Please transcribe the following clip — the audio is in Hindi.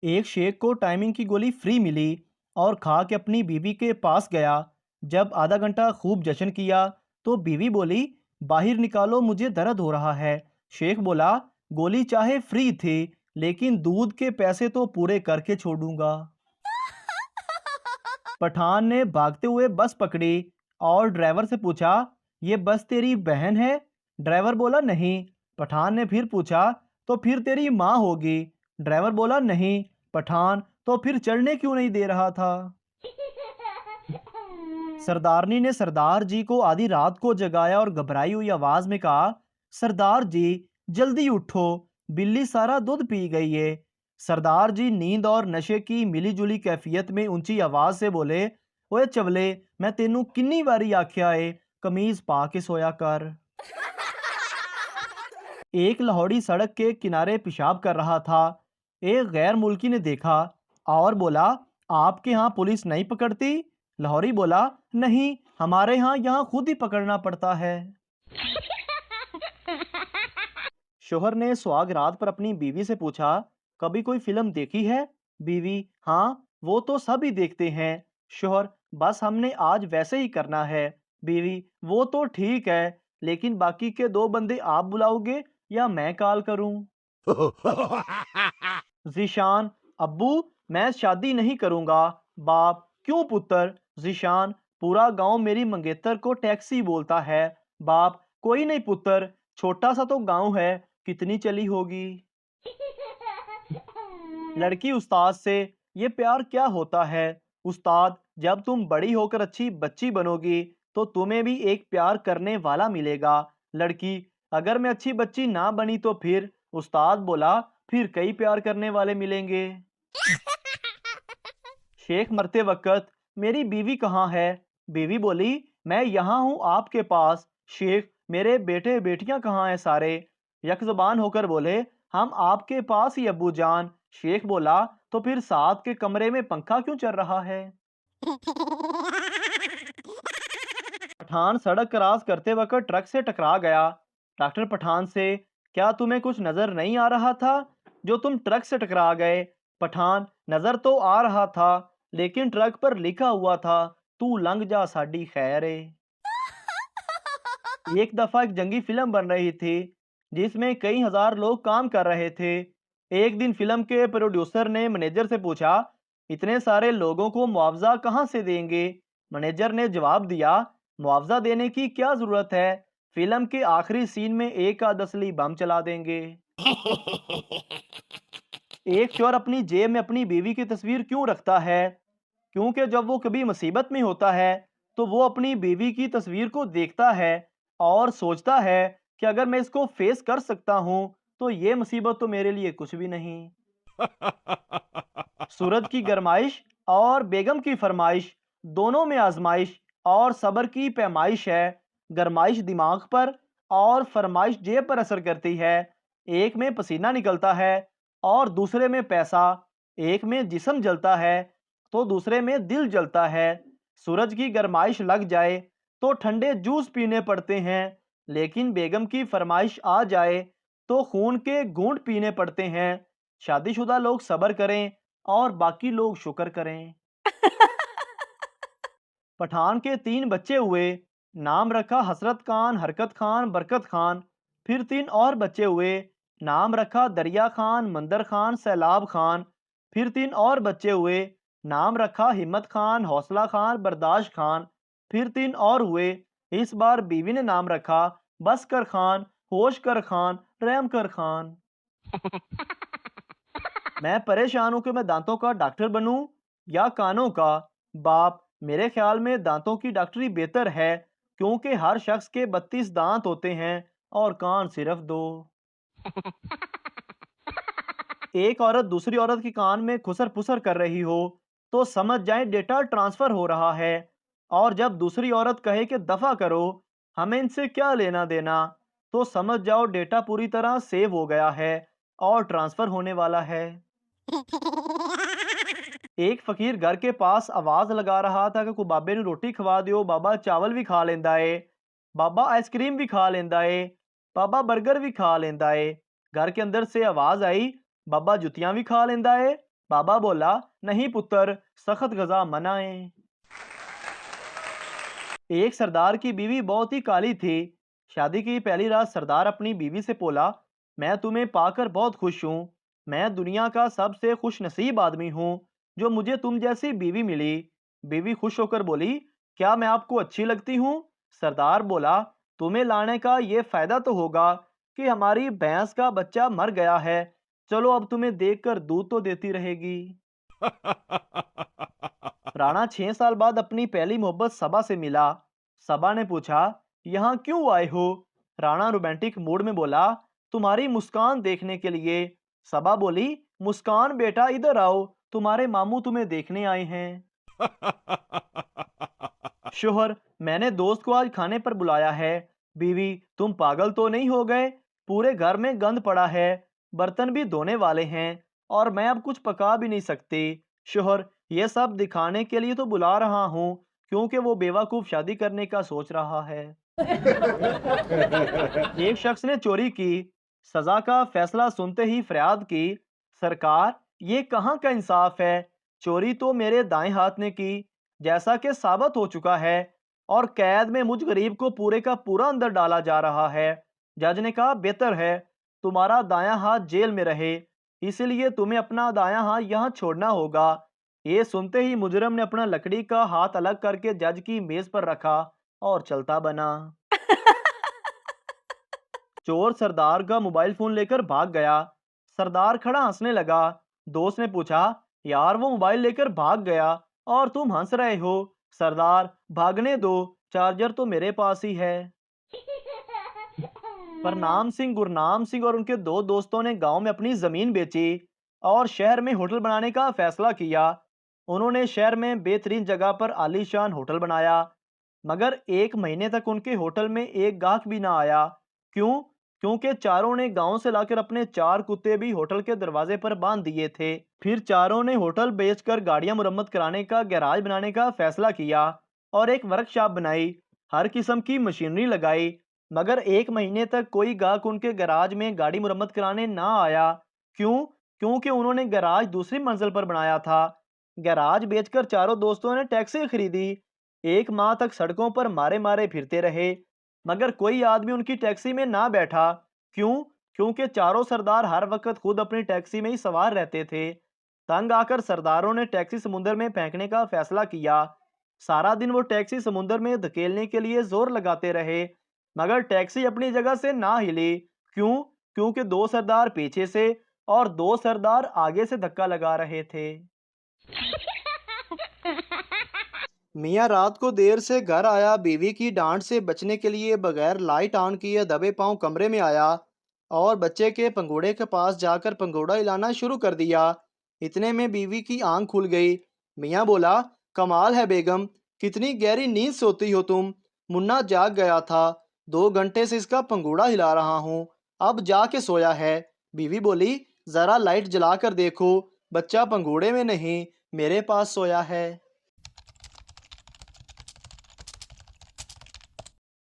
एक शेख को टाइमिंग की गोली फ्री मिली और खा के अपनी बीवी के पास गया। जब आधा घंटा खूब जश्न किया तो बीवी बोली, बाहर निकालो, मुझे दर्द हो रहा है। शेख बोला, गोली चाहे फ्री थी लेकिन दूध के पैसे तो पूरे करके छोड़ूंगा। पठान ने भागते हुए बस पकड़ी और ड्राइवर से पूछा, ये बस तेरी बहन है? ड्राइवर बोला, नहीं। पठान ने फिर पूछा, तो फिर तेरी माँ होगी? ड्राइवर बोला, नहीं। पठान, तो फिर चढ़ने क्यों नहीं दे रहा था? सरदारनी ने सरदार जी को आधी रात को जगाया और घबराई हुई आवाज में कहा, सरदार जी जल्दी उठो, बिल्ली सारा दूध पी गई है। सरदार जी नींद और नशे की मिलीजुली कैफियत में ऊंची आवाज से बोले, ओए चवले, मैं तेनू किन्नी बारी आख्या है कमीज पा के सोया कर। एक लाहौरी सड़क के किनारे पेशाब कर रहा था। एक गैर मुल्की ने देखा और बोला, आपके यहाँ पुलिस नहीं पकड़ती? लाहौरी बोला, नहीं, हमारे यहाँ खुद ही पकड़ना पड़ता है। शोहर ने सुहाग रात पर अपनी बीवी से पूछा, कभी कोई फिल्म देखी है? बीवी, हाँ, वो तो सभी देखते हैं। शोहर, बस हमने आज वैसे ही करना है। बीवी, वो तो ठीक है, लेकिन बाकी के दो बंदे आप बुलाओगे या मैं कॉल करूं? जीशान, अब्बू, मैं शादी नहीं करूंगा। बाप, क्यों पुत्र? जीशान, पूरा गांव मेरी मंगेतर को टैक्सी बोलता है। बाप, कोई नहीं पुत्र, छोटा सा तो गांव है, कितनी चली होगी। लड़की उस्ताद से, ये प्यार क्या होता है? उस्ताद, जब तुम बड़ी होकर अच्छी बच्ची बनोगी तो तुम्हें भी एक प्यार करने वाला मिलेगा। लड़की, अगर मैं अच्छी बच्ची ना बनी तो फिर? उस्ताद बोला, फिर कई प्यार करने वाले मिलेंगे। शेख मरते वक्त, मेरी बीवी कहाँ है? बीवी बोली, मैं यहाँ हूँ आपके पास। शेख, मेरे बेटे बेटियां कहाँ हैं सारे? यकजुबान होकर बोले, हम आपके पास ही अब्बू जान। शेख बोला, तो फिर साथ के कमरे में पंखा क्यों चल रहा है? पठान सड़क क्रॉस करते वक्त ट्रक से टकरा गया। डॉक्टर पठान से, क्या तुम्हें कुछ नजर नहीं आ रहा था जो तुम ट्रक से टकरा गए? पठान, नजर तो आ रहा था लेकिन ट्रक पर लिखा हुआ था, तू लंघ जा साडी खैर है। एक दफा एक जंगी फिल्म बन रही थी जिसमें कई हजार लोग काम कर रहे थे। एक दिन फिल्म के प्रोड्यूसर ने मैनेजर से पूछा, इतने सारे लोगों को मुआवजा कहां से देंगे? मैनेजर ने जवाब दिया, मुआवजा देने की क्या जरूरत है, फिल्म के आखिरी सीन में एक आध असली बम चला देंगे। एक चोर अपनी जेब में अपनी बीवी की तस्वीर क्यों रखता है? क्योंकि जब वो कभी मुसीबत में होता है तो वो अपनी बीवी की तस्वीर को देखता है और सोचता है कि अगर मैं इसको फेस कर सकता हूं तो ये मुसीबत तो मेरे लिए कुछ भी नहीं। सूरज की गरमाइश और बेगम की फरमाइश, दोनों में आजमाइश और सब्र की पैमाइश है। गरमाइश दिमाग पर और फरमाइश जेब पर असर करती है। एक में पसीना निकलता है और दूसरे में पैसा। एक में जिस्म जलता है तो दूसरे में दिल जलता है। सूरज की गरमाइश लग जाए तो ठंडे जूस पीने पड़ते हैं, लेकिन बेगम की फरमाइश आ जाए तो खून के घूंट पीने पड़ते हैं। शादीशुदा लोग सब्र करें और बाकी लोग शुक्र करें। पठान के 3 बच्चे हुए। नाम रखा हसरत खान, हरकत खान, बरकत खान। फिर 3 और बच्चे हुए। नाम रखा दरिया खान, मंदर खान, सैलाब खान। फिर 3 और बच्चे हुए। नाम रखा हिम्मत खान, हौसला खान, बर्दाश्त खान। फिर 3 और हुए। इस बार बीवी ने नाम रखा बस कर खान, होश कर खान, रहम कर खान। मैं परेशान हूं कि मैं दांतों का डॉक्टर बनूं या कानों का। बाप, मेरे ख्याल में दांतों की डॉक्टरी बेहतर है क्योंकि हर शख्स के 32 दांत होते हैं और कान सिर्फ 2। एक औरत दूसरी औरत के कान में खुसर पुसर कर रही हो तो समझ जाए डेटा ट्रांसफर हो रहा है। और जब दूसरी औरत कहे कि दफा करो, हमें इनसे क्या लेना देना, तो समझ जाओ डेटा पूरी तरह सेव हो गया है और ट्रांसफर होने वाला है। एक फकीर घर के पास आवाज लगा रहा था कि को बाबे ने रोटी खवा दियो, बाबा चावल भी खा लेंदा है, बाबा आइसक्रीम भी खा लेंदा है, बाबा बर्गर भी खा लेंदा है। घर के अंदर से आवाज आई, बाबा जुतियां भी खा लेंदा है। बाबा बोला, नहीं पुत्र, सख्त गजा मना है। एक सरदार की बीवी बहुत ही काली थी। शादी की पहली रात सरदार अपनी बीवी से बोला, मैं तुम्हें पाकर बहुत खुश हूँ। मैं दुनिया का सबसे खुश नसीब आदमी हूँ जो मुझे तुम जैसी बीवी मिली। बीवी खुश होकर बोली, क्या मैं आपको अच्छी लगती हूँ? सरदार बोला, तुम्हें लाने का ये फायदा तो होगा कि हमारी भैंस का बच्चा मर गया है। चलो अब तुम्हें देखकर दूध तो देती रहेगी। राणा 6 साल बाद अपनी पहली मोहब्बत सबा से मिला। सबा ने पूछा, यहाँ क्यों आए हो? राणा रोमांटिक मूड में बोला, तुम्हारी मुस्कान देखने के लिए। सबा बोली, मुस्कान बेटा इधर आओ, तुम्हारे मामू तुम्हें देखने आए हैं। शोहर, मैंने दोस्त को आज खाने पर बुलाया है। बीवी, तुम पागल तो नहीं हो गए? पूरे घर में गंद पड़ा है, बर्तन भी धोने वाले हैं और मैं अब कुछ पका भी नहीं सकती। शोहर, ये सब दिखाने के लिए तो बुला रहा हूँ क्योंकि वो बेवकूफ शादी करने का सोच रहा है। एक शख्स ने चोरी की। सजा का फैसला सुनते ही फरियाद की, सरकार, ये कहाँ का इंसाफ है? चोरी तो मेरे दाएं हाथ ने की, जैसा कि साबित हो चुका है, और कैद में मुझ गरीब को पूरे का पूरा अंदर डाला जा रहा है। जज ने कहा, बेहतर है तुम्हारा दायां हाथ जेल में रहे, इसलिए तुम्हें अपना दायां हाथ यहाँ छोड़ना होगा। ये सुनते ही मुजरम ने अपना लकड़ी का हाथ अलग करके जज की मेज पर रखा और चलता बना। चोर सरदार का मोबाइल फोन लेकर भाग गया। सरदार खड़ा हंसने लगा। दोस्त ने पूछा, यार वो मोबाइल लेकर भाग गया और तुम हंस रहे हो। सरदार, भागने दो, चार्जर तो मेरे पास ही है। प्रनाम सिंह, गुरनाम सिंह और उनके दो दोस्तों ने गांव में अपनी जमीन बेची और शहर में होटल बनाने का फैसला किया। उन्होंने शहर में बेहतरीन जगह पर आलीशान होटल बनाया, मगर 1 महीने तक उनके होटल में एक गाहक भी ना आया। क्यों? क्योंकि चारों ने गांव से लाकर अपने 4 कुत्ते भी होटल के दरवाजे पर बांध दिए थे। फिर चारों ने होटल बेचकर गाड़ियां मुरम्मत कराने का गैराज बनाने का फैसला किया और एक वर्कशॉप बनाई। हर किस्म की मशीनरी लगाई, मगर 1 महीने तक कोई गाहक उनके गैराज में गाड़ी मुरम्मत कराने ना आया। क्यों? क्योंकि उन्होंने गैराज दूसरी मंजिल पर बनाया था। गैराज बेचकर चारों दोस्तों ने टैक्सी खरीदी। 1 माह तक सड़कों पर मारे मारे फिरते रहे, मगर कोई आदमी उनकी टैक्सी में ना बैठा। क्यों? क्योंकि चारों सरदार हर वक्त खुद अपनी टैक्सी में ही सवार रहते थे। तंग आकर सरदारों ने टैक्सी समुद्र में फेंकने का फैसला किया। सारा दिन वो टैक्सी समुद्र में धकेलने के लिए जोर लगाते रहे, मगर टैक्सी अपनी जगह से ना हिली। क्यों? क्योंकि 2 सरदार पीछे से और 2 सरदार आगे से धक्का लगा रहे थे। मियाँ रात को देर से घर आया। बीवी की डांट से बचने के लिए बगैर लाइट ऑन किए दबे पांव कमरे में आया और बच्चे के पंघोड़े के पास जाकर पंघोड़ा हिलाना शुरू कर दिया। इतने में बीवी की आंख खुल गई। मियाँ बोला, कमाल है बेगम, कितनी गहरी नींद सोती हो तुम। मुन्ना जाग गया था, 2 घंटे से इसका पंघोड़ा हिला रहा हूँ, अब जाके सोया है। बीवी बोली, जरा लाइट जला कर देखो, बच्चा पंघोड़े में नहीं मेरे पास सोया है।